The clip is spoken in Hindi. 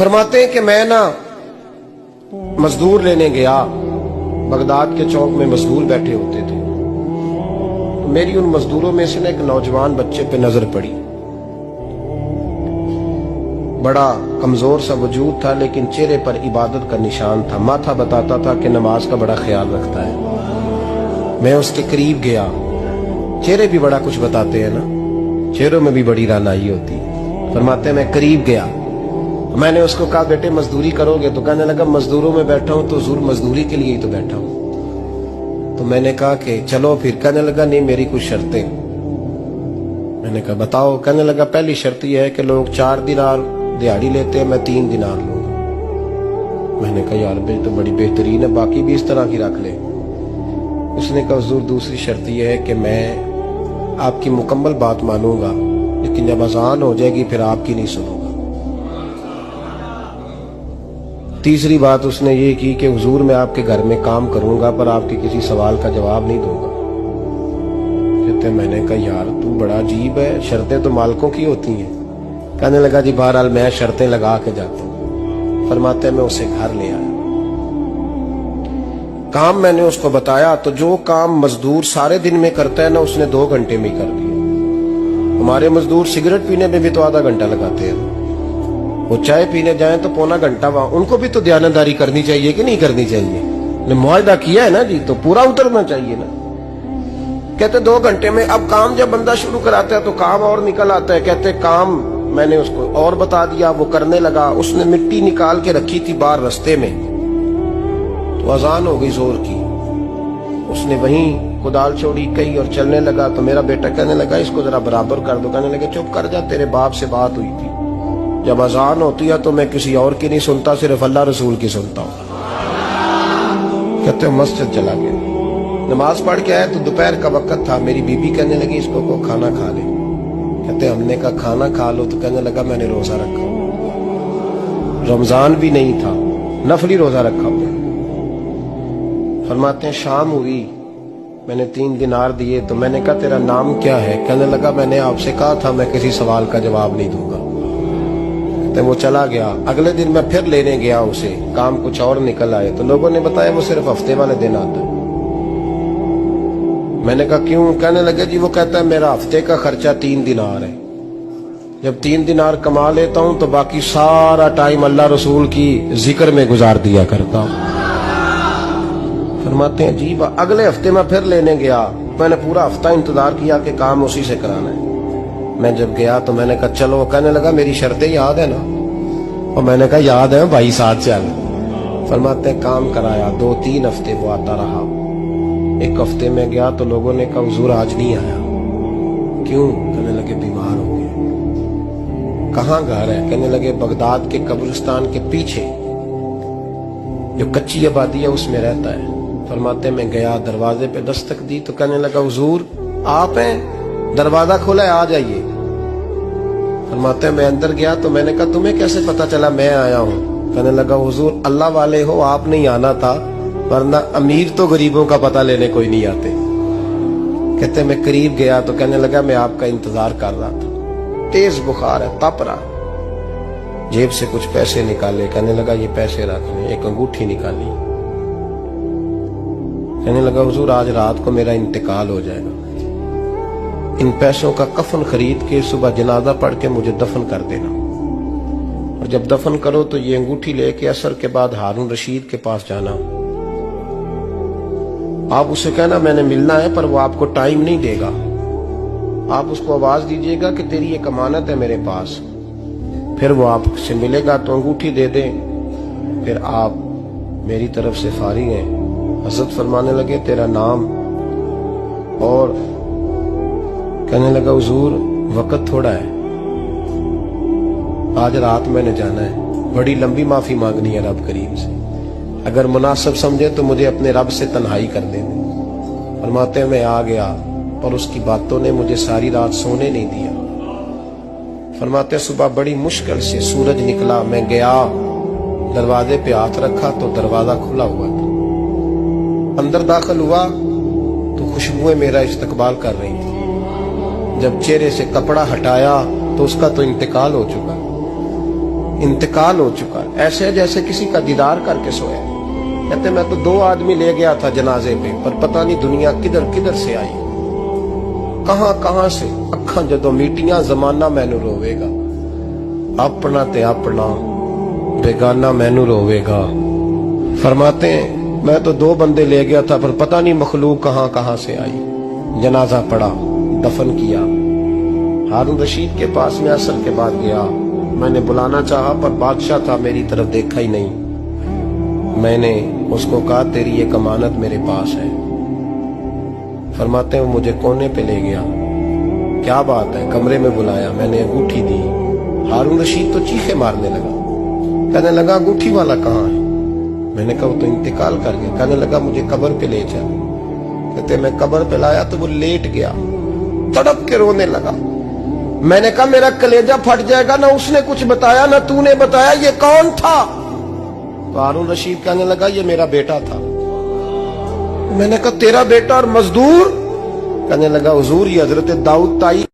फरमाते हैं कि मैं ना मजदूर लेने गया, बगदाद के चौक में मजदूर बैठे होते थे। तो मेरी उन मजदूरों में से ना एक नौजवान बच्चे पे नजर पड़ी। बड़ा कमजोर सा वजूद था, लेकिन चेहरे पर इबादत का निशान था। माथा बताता था कि नमाज का बड़ा ख्याल रखता है। मैं उसके करीब गया। चेहरे भी बड़ा कुछ बताते हैं ना, चेहरों में भी बड़ी रानाई होती है। फरमाते हैं मैं करीब गया, मैंने उसको कहा बेटे मजदूरी करोगे? तो कहने लगा मजदूरों में बैठा हूं तो जरूर मजदूरी के लिए ही तो बैठा हूं। तो मैंने कहा कि चलो फिर। कहने लगा नहीं, मेरी कुछ शर्तें। मैंने कहा बताओ? कहने लगा पहली शर्त यह है कि लोग 4 दिनार दिहाड़ी लेते हैं, मैं 3 दिनार लूंगा। मैंने कहा यार भाई तो बड़ी बेहतरीन है, बाकी भी इस तरह की रख ले। उसने कहा हुजूर दूसरी शर्त यह है कि मैं आपकी मुकम्मल बात मानूंगा, लेकिन जब अजान हो जाएगी फिर आपकी नहीं सुनूंगा। तीसरी बात उसने ये की कि हुजूर मैं आपके घर में काम करूंगा पर आपके किसी सवाल का जवाब नहीं दूंगा। कहते मैंने कहा यार तू बड़ा अजीब है, शर्तें तो मालिकों की होती हैं। कहने लगा जी बहरहाल मैं शर्तें लगा के जाता हूं। फरमाते मैं उसे घर ले आया, काम मैंने उसको बताया तो जो काम मजदूर सारे दिन में करता है ना उसने 2 घंटे में ही कर दिया। हमारे मजदूर सिगरेट पीने में भी तो आधा घंटा लगाते हैं, वो चाय पीने जाएं तो पौना घंटा वहां। उनको भी तो दयानतदारी करनी चाहिए कि नहीं करनी चाहिए? ने मुआहदा किया है ना जी, तो पूरा उतरना चाहिए ना। कहते 2 घंटे में। अब काम जब बंदा शुरू कराता है तो काम और निकल आता है। कहते काम मैंने उसको और बता दिया, वो करने लगा। उसने मिट्टी निकाल के रखी थी बाहर रास्ते में, तो अजान हो गई जोर की। उसने वहीं कुदाल छोड़ी कही और चलने लगा। तो मेरा बेटा कहने लगा इसको जरा बराबर कर दो। कहने लगे चुप कर जा, तेरे बाप से बात हुई थी, जब अजान होती है तो मैं किसी और की नहीं सुनता, सिर्फ अल्लाह रसूल की सुनता हूं। कहते मस्जिद चला गया, नमाज पढ़ के आया तो दोपहर का वक्त था। मेरी बीबी कहने लगी इसको को खाना खा ले। कहते हमने कहा खाना खा लो। तो कहने लगा मैंने रोजा रखा, रमजान भी नहीं था, नफली रोजा रखा हुआ। फरमाते हैं शाम हुई, मैंने 3 दिनार दिए। तो मैंने कहा तेरा नाम क्या है? कहने लगा मैंने आपसे कहा था मैं किसी सवाल का जवाब नहीं दूंगा। तो वो चला गया। अगले दिन मैं फिर लेने गया उसे, काम कुछ और निकल आए। तो लोगों ने बताया वो सिर्फ हफ्ते वाले दिन आता है। मैंने कहा क्यों? कहने लगे जी वो कहता है मेरा हफ्ते का खर्चा 3 दिनार है, जब 3 दिनार कमा लेता हूं तो बाकी सारा टाइम अल्लाह रसूल की जिक्र में गुजार दिया करता हूं। फरमाते हैं जी अगले हफ्ते मैं फिर लेने गया। मैंने पूरा हफ्ता इंतजार किया कि काम उसी से कराना है। मैं जब गया तो मैंने कहा चलो। कहने लगा मेरी शर्तें याद है ना? और मैंने कहा याद है भाई, साथ चल। फरमाते हैं काम कराया। 2-3 हफ्ते वो आता रहा। एक हफ्ते में गया तो लोगों ने कहा हुजूर आज नहीं आया। क्यों? कहने लगे बीमार हो गए। कहाँ घर है? कहने लगे बगदाद के कब्रिस्तान के पीछे जो कच्ची आबादी है उसमें रहता है। फरमाते मैं गया, दरवाजे पे दस्तक दी तो कहने लगा हुजूर आप हैं? दरवाजा खोला है, आ जाइए। फरमाते मैं अंदर गया तो मैंने कहा तुम्हें कैसे पता चला मैं आया हूँ? कहने लगा हुजूर अल्लाह वाले हो, आप नहीं आना था, वरना अमीर तो गरीबों का पता लेने कोई नहीं आते। कहते मैं करीब गया तो कहने लगा मैं आपका इंतजार कर रहा था, तेज बुखार है, तप रहा। जेब से कुछ पैसे निकाले। कहने लगा ये पैसे रख लें। एक अंगूठी निकाली। कहने लगा हुजूर आज रात को मेरा इंतकाल हो जाएगा, इन पैसों का कफन खरीद के सुबह जनाजा पढ़ के मुझे दफन कर देना, और जब दफन करो तो ये अंगूठी लेके असर के बाद हारून रशीद के पास जाना। आप उससे कहना मैंने मिलना है, पर वो आपको टाइम नहीं देगा। आप उसको आवाज दीजिएगा कि तेरी एक अमानत है मेरे पास। फिर वो आपसे मिलेगा तो अंगूठी दे दे, फिर आप मेरी तरफ से फारिग हैं। हजरत फरमाने लगे तेरा नाम? और कहने लगा हुजूर वक्त थोड़ा है, आज रात मैंने जाना है, बड़ी लंबी माफी मांगनी है रब करीम से, अगर मुनासिब समझे तो मुझे अपने रब से तन्हाई कर देने। फरमाते मैं आ गया और उसकी बातों ने मुझे सारी रात सोने नहीं दिया। फरमाते सुबह बड़ी मुश्किल से सूरज निकला, मैं गया दरवाजे पे हाथ रखा तो दरवाजा खुला हुआ था। अंदर दाखिल हुआ तो खुशबुएं मेरा इस्तकबाल कर रही थी। जब चेहरे से कपड़ा हटाया तो उसका तो इंतकाल हो चुका। इंतकाल हो चुका है, ऐसे है जैसे किसी का दीदार करके सोया। कहते मैं तो 2 आदमी ले गया था जनाजे पे, पर पता नहीं दुनिया किधर किधर से आई, कहां कहां से। अखा जदों मीटियां जमाना मैनू रोवेगा, अपना ते अपना बेगाना मैनू रोवेगा। फरमाते हैं मैं तो 2 बंदे ले गया था, पर पता नहीं मखलूक कहां कहां से आई। जनाजा पड़ा, दफन किया। हारून रशीद के पास में असर के बाद गया, मैंने बुलाना चाहा पर बादशाह था, मेरी तरफ देखा ही नहीं। मैंने उसको कहा तेरी एक अमानत मेरे पास है। फरमाते हैं वो मुझे कोने पे ले गया, क्या बात है, कमरे में बुलाया, मैंने अंगूठी दी। हारून रशीद तो चीखे मारने लगा, कहने लगा अंगूठी वाला कहाँ है? मैंने कहा वो तो इंतकाल कर गया। कहने लगा मुझे कब्र पे ले चल। कहते मैं कब्र पे लाया तो वो लेट गया, तड़प के रोने लगा। मैंने कहा मेरा कलेजा फट जाएगा, ना उसने कुछ बताया ना तूने बताया, ये कौन था? तो हारून रशीद कहने लगा ये मेरा बेटा था। मैंने कहा तेरा बेटा और मजदूर? कहने लगा हुजूर ये हजरत दाऊद ताई